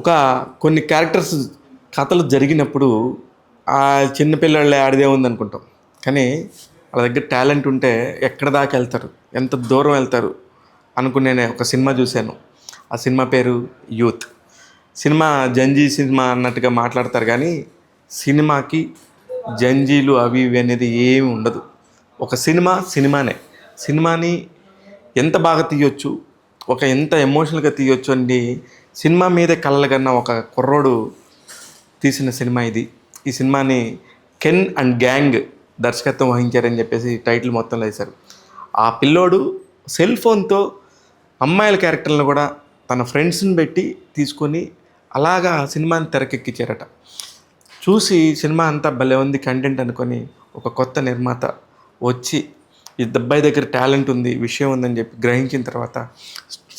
ఒక కొన్ని క్యారెక్టర్స్ కథలు జరిగినప్పుడు ఆ చిన్న పిల్లోళ్ళే ఆడిదే ఉందనుకుంటాం. కానీ వాళ్ళ దగ్గర టాలెంట్ ఉంటే ఎక్కడి దాకా వెళ్తారు, ఎంత దూరం వెళ్తారు అనుకునే ఒక సినిమా చూశాను. ఆ సినిమా పేరు యూత్. సినిమా జంజీ సినిమా అన్నట్టుగా మాట్లాడతారు కానీ సినిమాకి జంజీలు అవి ఇవి అనేది ఏమి ఉండదు. ఒక సినిమా సినిమానే. సినిమాని ఎంత బాగా తీయొచ్చు, ఒక ఎంత ఎమోషనల్గా తీయొచ్చు అని సినిమా మీదే కళ్ళగన్న ఒక కుర్రోడు తీసిన సినిమా ఇది. ఈ సినిమాని కెన్ అండ్ గ్యాంగ్ దర్శకత్వం వహించారని చెప్పేసి టైటిల్ మొత్తంలో వేశారు. ఆ పిల్లోడు సెల్ ఫోన్తో అమ్మాయిల క్యారెక్టర్లను కూడా తన ఫ్రెండ్స్ని పెట్టి తీసుకొని అలాగా సినిమాని తెరకెక్కించారట. చూసి సినిమా అంతా భలే ఉంది కంటెంట్ అనుకొని ఒక కొత్త నిర్మాత వచ్చి ఈ అబ్బాయి దగ్గర టాలెంట్ ఉంది, విషయం ఉందని చెప్పి గ్రహించిన తర్వాత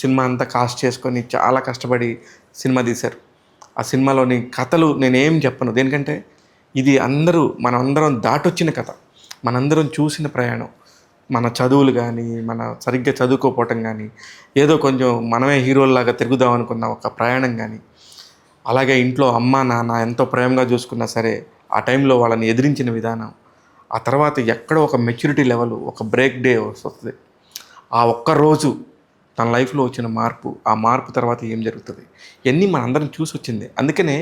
సినిమా అంతా కాస్ట్ చేసుకొని చాలా కష్టపడి సినిమా తీశారు. ఆ సినిమాలోని కథలు నేనేం చెప్పను, దేనికంటే ఇది మనందరం దాటొచ్చిన కథ, మనందరం చూసిన ప్రయాణం. మన చదువులు కానీ, మన సరిగ్గా చదువుకోపోవటం కానీ, ఏదో కొంచెం మనమే హీరోల్లాగా తిరుగుదాం అనుకున్న ఒక ప్రయాణం కానీ, అలాగే ఇంట్లో అమ్మ నాన్న ఎంతో ప్రేమగా చూసుకున్నా సరే ఆ టైంలో వాళ్ళని ఎదిరించిన విధానం, ఆ తర్వాత ఎక్కడో ఒక మెచ్యూరిటీ లెవెల్, ఒక బ్రేక్ డే వస్తుంది. ఆ ఒక్కరోజు తన లైఫ్లో వచ్చిన మార్పు, ఆ మార్పు తర్వాత ఏం జరుగుతుంది, ఇవన్నీ మనందరం చూసి వచ్చింది. అందుకనే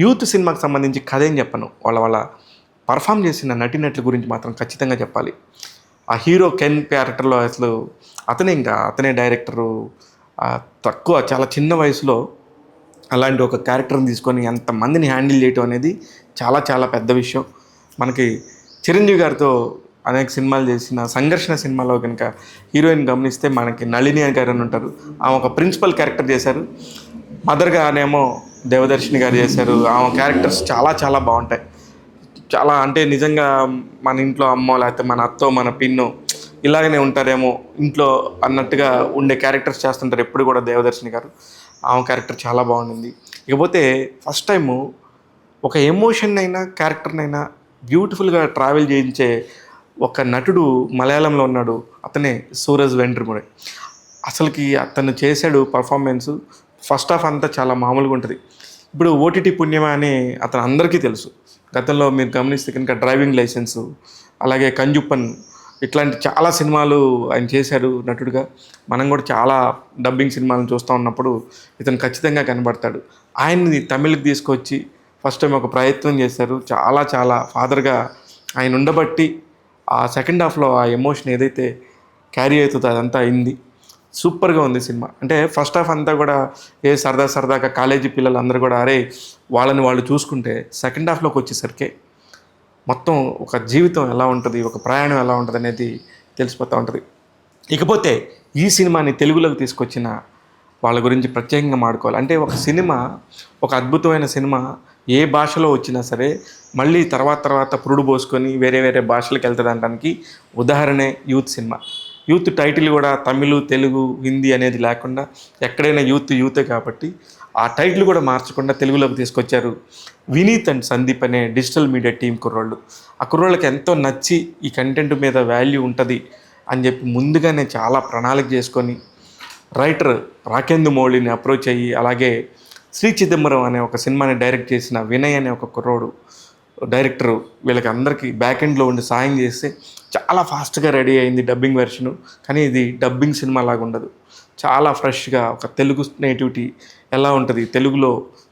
యూత్ సినిమాకి సంబంధించి కథ ఏం చెప్పను, వాళ్ళ పర్ఫామ్ చేసిన నటీనటుల గురించి మాత్రం ఖచ్చితంగా చెప్పాలి. ఆ హీరో కెన్ క్యారెక్టర్లో అసలు అతనే డైరెక్టరు. చాలా చిన్న వయసులో అలాంటి ఒక క్యారెక్టర్ని తీసుకొని ఎంతమందిని హ్యాండిల్ చేయటం అనేది చాలా చాలా పెద్ద విషయం. మనకి చిరంజీవి గారితో అనేక సినిమాలు చేసిన సంఘర్షణ సినిమాలో కనుక హీరోయిన్ గమనిస్తే మనకి నళిని గారు అని ఉంటారు. ఆమె ఒక ప్రిన్సిపల్ క్యారెక్టర్ చేశారు. మదర్గా అనేమో దేవదర్శిని గారు చేశారు. ఆమె క్యారెక్టర్స్ చాలా చాలా బాగుంటాయి. చాలా అంటే నిజంగా మన ఇంట్లో అమ్మో లేకపోతే మన అత్తో మన పిన్నో ఇలాగనే ఉంటారేమో ఇంట్లో అన్నట్టుగా ఉండే క్యారెక్టర్స్ చేస్తుంటారు ఎప్పుడు కూడా దేవదర్శిని గారు. ఆమె క్యారెక్టర్ చాలా బాగుండింది. ఇకపోతే ఫస్ట్ టైము ఒక ఎమోషన్ అయినా క్యారెక్టర్నైనా బ్యూటిఫుల్గా ట్రావెల్ చేయించే ఒక నటుడు మలయాళంలో ఉన్నాడు. అతనే సూరజ్ వెంట్రిముడే. అసలుకి అతను చేశాడు పర్ఫార్మెన్సు. ఫస్ట్ హాఫ్ అంతా చాలా మామూలుగా ఉంటుంది. ఇప్పుడు ఓటీటీ పుణ్యమా అని అతను అందరికీ తెలుసు. గతంలో మీరు గమనిస్తే కనుక డ్రైవింగ్ లైసెన్సు, అలాగే కంజుప్పన్, ఇట్లాంటి చాలా సినిమాలు ఆయన చేశారు నటుడిగా. మనం కూడా చాలా డబ్బింగ్ సినిమాలను చూస్తూ ఉన్నప్పుడు ఇతను ఖచ్చితంగా కనబడతాడు. ఆయన్ని తమిళ్కి తీసుకొచ్చి ఫస్ట్ టైం ఒక ప్రయత్నం చేశారు. చాలా చాలా ఫాదర్గా ఆయన ఉండబట్టి ఆ సెకండ్ హాఫ్లో ఆ ఎమోషన్ ఏదైతే క్యారీ అవుతుందో అదంతా అయింది. సూపర్గా ఉంది సినిమా. అంటే ఫస్ట్ హాఫ్ అంతా కూడా సరదాగా కాలేజీ పిల్లలందరూ కూడా వాళ్ళని వాళ్ళు చూసుకుంటే సెకండ్ హాఫ్లోకి వచ్చేసరికి మొత్తం ఒక జీవితం ఎలా ఉంటుంది, ఒక ప్రయాణం ఎలా ఉంటుంది అనేది తెలిసిపోతూ ఉంటుంది. ఇకపోతే ఈ సినిమాని తెలుగులోకి తీసుకొచ్చిన వాళ్ళ గురించి ప్రత్యేకంగా మాట్లాడుకోవాలి. అంటే ఒక సినిమా, ఒక అద్భుతమైన సినిమా ఏ భాషలో వచ్చినా సరే మళ్ళీ తర్వాత పురుడు పోసుకొని వేరే వేరే భాషలకు వెళ్తుంది అనడానికి ఉదాహరణే యూత్ సినిమా. యూత్ టైటిల్ కూడా తమిళ్, తెలుగు, హిందీ అనేది లేకుండా ఎక్కడైనా యూతే కాబట్టి ఆ టైటిల్ కూడా మార్చకుండా తెలుగులోకి తీసుకొచ్చారు వినీత్ అండ్ సందీప్ అనే డిజిటల్ మీడియా టీం కుర్రోళ్ళు. ఆ కుర్రోళ్ళకి ఎంతో నచ్చి ఈ కంటెంట్ మీద వాల్యూ ఉంటుంది అని చెప్పి ముందుగానే చాలా ప్రణాళిక చేసుకొని రైటర్ రాకేందు మౌళిని అప్రోచ్ అయ్యి, అలాగే శ్రీ చిదంబరం అనే ఒక సినిమాని డైరెక్ట్ చేసిన వినయ్ అనే ఒక కుర్రోడు డైరెక్టరు, వీళ్ళకి అందరికీ బ్యాక్ ఎండ్లో ఉండి సాయం చేస్తే చాలా ఫాస్ట్గా రెడీ అయింది డబ్బింగ్ వెర్షను. కానీ ఇది డబ్బింగ్ సినిమా లాగా ఉండదు. చాలా ఫ్రెష్గా ఒక తెలుగు నేటివిటీ ఎలా ఉంటుంది, తెలుగులో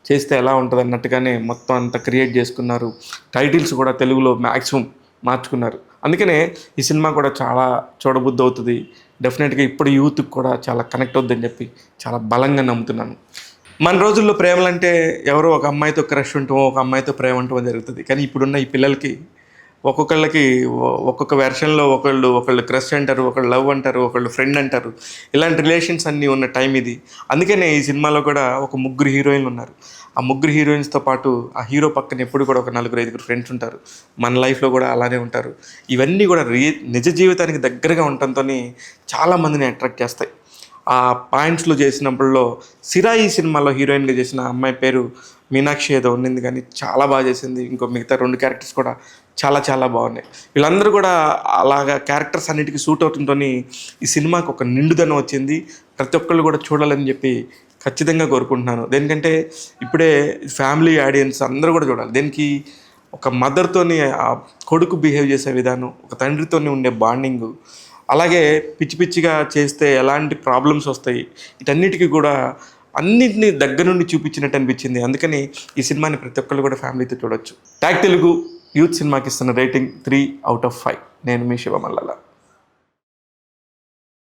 చేస్తే ఎలా ఉంటుంది అన్నట్టుగానే మొత్తం అంతా క్రియేట్ చేసుకున్నారు. టైటిల్స్ కూడా తెలుగులో మ్యాక్సిమం మార్చుకున్నారు. అందుకనే ఈ సినిమా కూడా చాలా చూడబుద్ధి అవుతుంది. డెఫినెట్గా ఇప్పుడు యూత్కి కూడా చాలా కనెక్ట్ అవుతుందని చెప్పి చాలా బలంగా నమ్ముతున్నాను. మన రోజుల్లో ప్రేమలంటే ఎవరో ఒక అమ్మాయితో క్రష్ ఉంటామో, ఒక అమ్మాయితో ప్రేమ ఉంటామో జరుగుతుంది. కానీ ఇప్పుడున్న ఈ పిల్లలకి ఒక్కొక్కళ్ళకి ఒక్కొక్క వెర్షన్లో ఒకళ్ళు క్రష్ అంటారు, ఒకళ్ళు లవ్ అంటారు, ఒకళ్ళు ఫ్రెండ్ అంటారు. ఇలాంటి రిలేషన్స్ అన్నీ ఉన్న టైం ఇది. అందుకనే ఈ సినిమాలో కూడా ఒక 3 హీరోయిన్లు ఉన్నారు. ఆ 3 హీరోయిన్స్తో పాటు ఆ హీరో పక్కన ఎప్పుడు కూడా ఒక 4-5 ఫ్రెండ్స్ ఉంటారు. మన లైఫ్లో కూడా అలానే ఉంటారు. ఇవన్నీ కూడా నిజ జీవితానికి దగ్గరగా ఉండటంతో చాలామందిని అట్రాక్ట్ చేస్తాయి. ఆ పాయింట్స్లో చేసినప్పుడులో సిరాయి సినిమాలో హీరోయిన్గా చేసిన అమ్మాయి పేరు మీనాక్షి ఏదో ఉండింది, కానీ చాలా బాగా చేసింది. ఇంకో మిగతా 2 క్యారెక్టర్స్ కూడా చాలా చాలా బాగున్నాయి. వీళ్ళందరూ కూడా అలాగా క్యారెక్టర్స్ అన్నిటికీ సూట్ అవుతుందని ఈ సినిమాకి ఒక నిండుదనం వచ్చింది. ప్రతి ఒక్కళ్ళు కూడా చూడాలని చెప్పి ఖచ్చితంగా కోరుకుంటున్నాను. దేనికంటే ఇప్పుడే ఫ్యామిలీ ఆడియన్స్ అందరూ కూడా చూడాలి. దేనికి ఒక మదర్‌తోని కొడుకు బిహేవ్ చేసే విధానం, ఒక తండ్రితోని ఉండే బాండింగు, అలాగే పిచ్చి పిచ్చిగా చేస్తే ఎలాంటి ప్రాబ్లమ్స్ వస్తాయి, వీటన్నిటికి కూడా అన్నిటిని దగ్గర నుండి చూపించినట్టు అనిపించింది. అందుకని ఈ సినిమాని ప్రతి ఒక్కళ్ళు కూడా ఫ్యామిలీతో చూడొచ్చు. ట్యాగ్ తెలుగు యూత్ సినిమాకి ఇస్తున్న రేటింగ్ 3/5. నేను మీ శివ మల్లల.